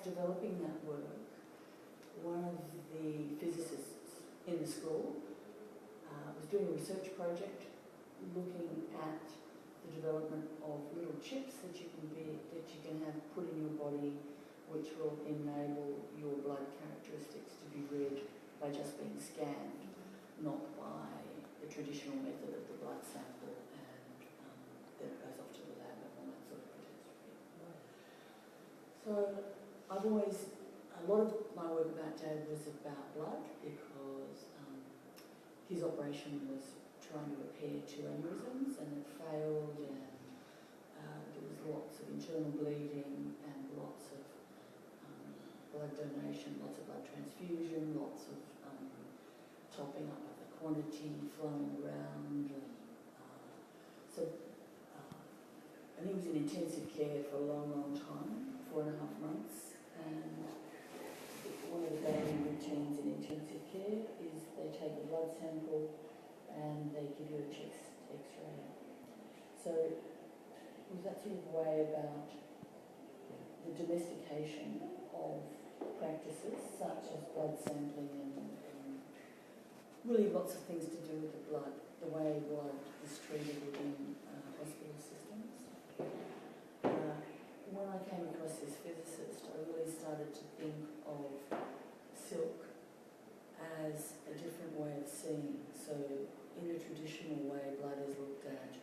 developing that work, one of the physicists in the school was doing a research project looking at the development of little chips that you can have put in your body, which will enable your blood characteristics to be read by just being scanned, not by the traditional method of the blood sample and then it goes off to the lab and all that sort of catastrophe. So I've always, a lot of my work about Dad was about blood because his operation was trying to repair two aneurysms and it failed, and there was lots of internal bleeding and lots of blood donation, lots of blood transfusion, lots of topping up of the quantity flowing around. And he was in intensive care for a long, long time, 4.5 months, and one of the daily routines in intensive care is they take a blood sample and they give you a chest x-ray. So it was that sort of way about the domestication of practices such as blood sampling and really lots of things to do with the blood, the way blood is treated within hospital systems. When I came across this physicist, I really started to think of silk as a different way of seeing. So in the traditional way blood is looked at,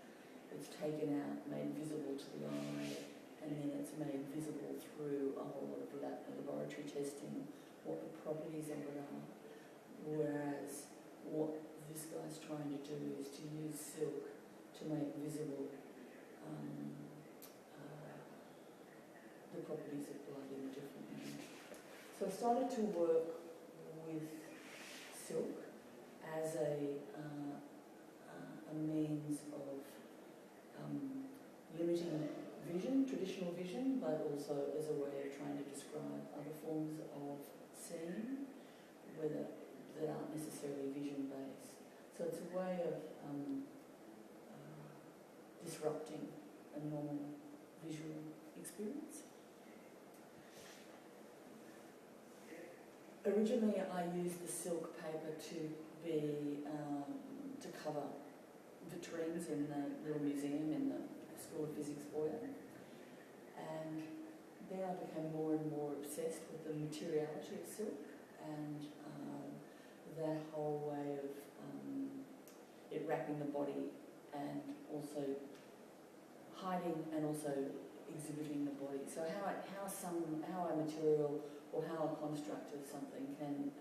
it's taken out, made visible to the eye, and then it's made visible through a whole lot of laboratory testing, what the properties of it are. Whereas what this guy's trying to do is to use silk to make visible the properties of blood in a different manner. So I started to work with silk as a means of limiting vision, traditional vision, but also as a way of trying to describe other forms of seeing that aren't necessarily vision-based. So it's a way of disrupting a normal visual experience. Originally, I used the silk paper to cover vitrines in the little museum in the School of Physics foyer, and then I became more and more obsessed with the materiality of silk and that whole way of it wrapping the body and also hiding and also exhibiting the body. So how a material or how a construct of something can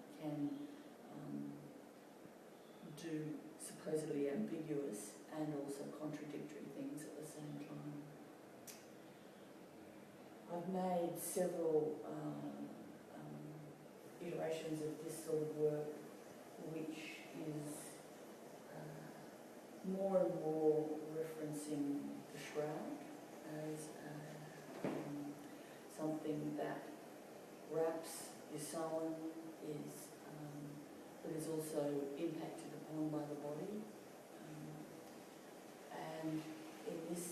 do supposedly ambiguous and also contradictory things at the same time. I've made several iterations of this sort of work, which is more and more referencing the shroud as something that wraps, is sewn, but is also impacted upon by the body. And in this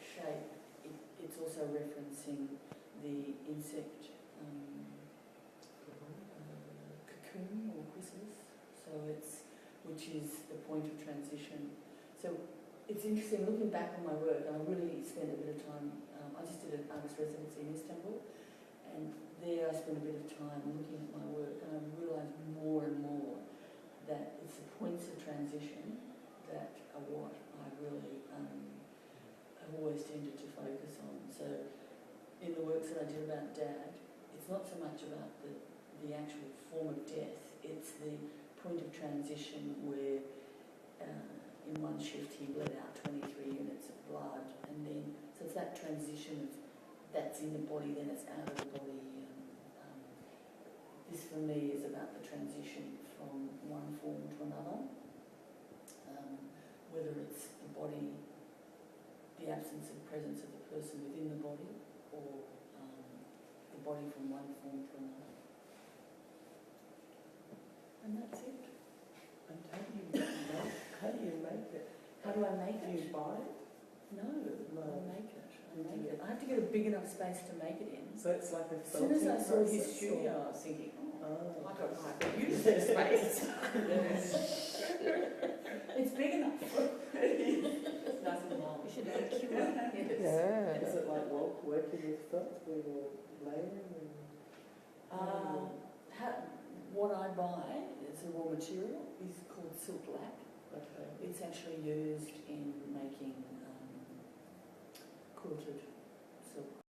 shape, it's also referencing the insect cocoon or chrysalis. So which is the point of transition. So it's interesting looking back on my work, and I really spent a bit of time. I just did an artist residency in Istanbul, and there I spent a bit of time looking at my work, and I realised more and more that it's the points of transition that are what I really have always tended to focus on. So in the works that I did about Dad, it's not so much about the actual form of death, it's the point of transition where in one shift he bled out 23 units of blood, and then, so it's that transition of that's in the body, then it's out of the body. This for me is about the transition from one form to another, whether it's the body, the absence of presence of the person within the body, or the body from one form to another. And that's it. And how do you make it? How do I make it? Do you buy it? No, I make it. make it. I have to get a big enough space to make it in. So it's like a As soon as I saw his process, studio, or- I was thinking, Oh. I don't like to use this space. It's big enough. It's nice and long. You should have a cure. Yes. Yeah. Is it like working with felt where you're layering and What I buy is a raw material is called silk lac. okay. It's actually used in making quilted silk.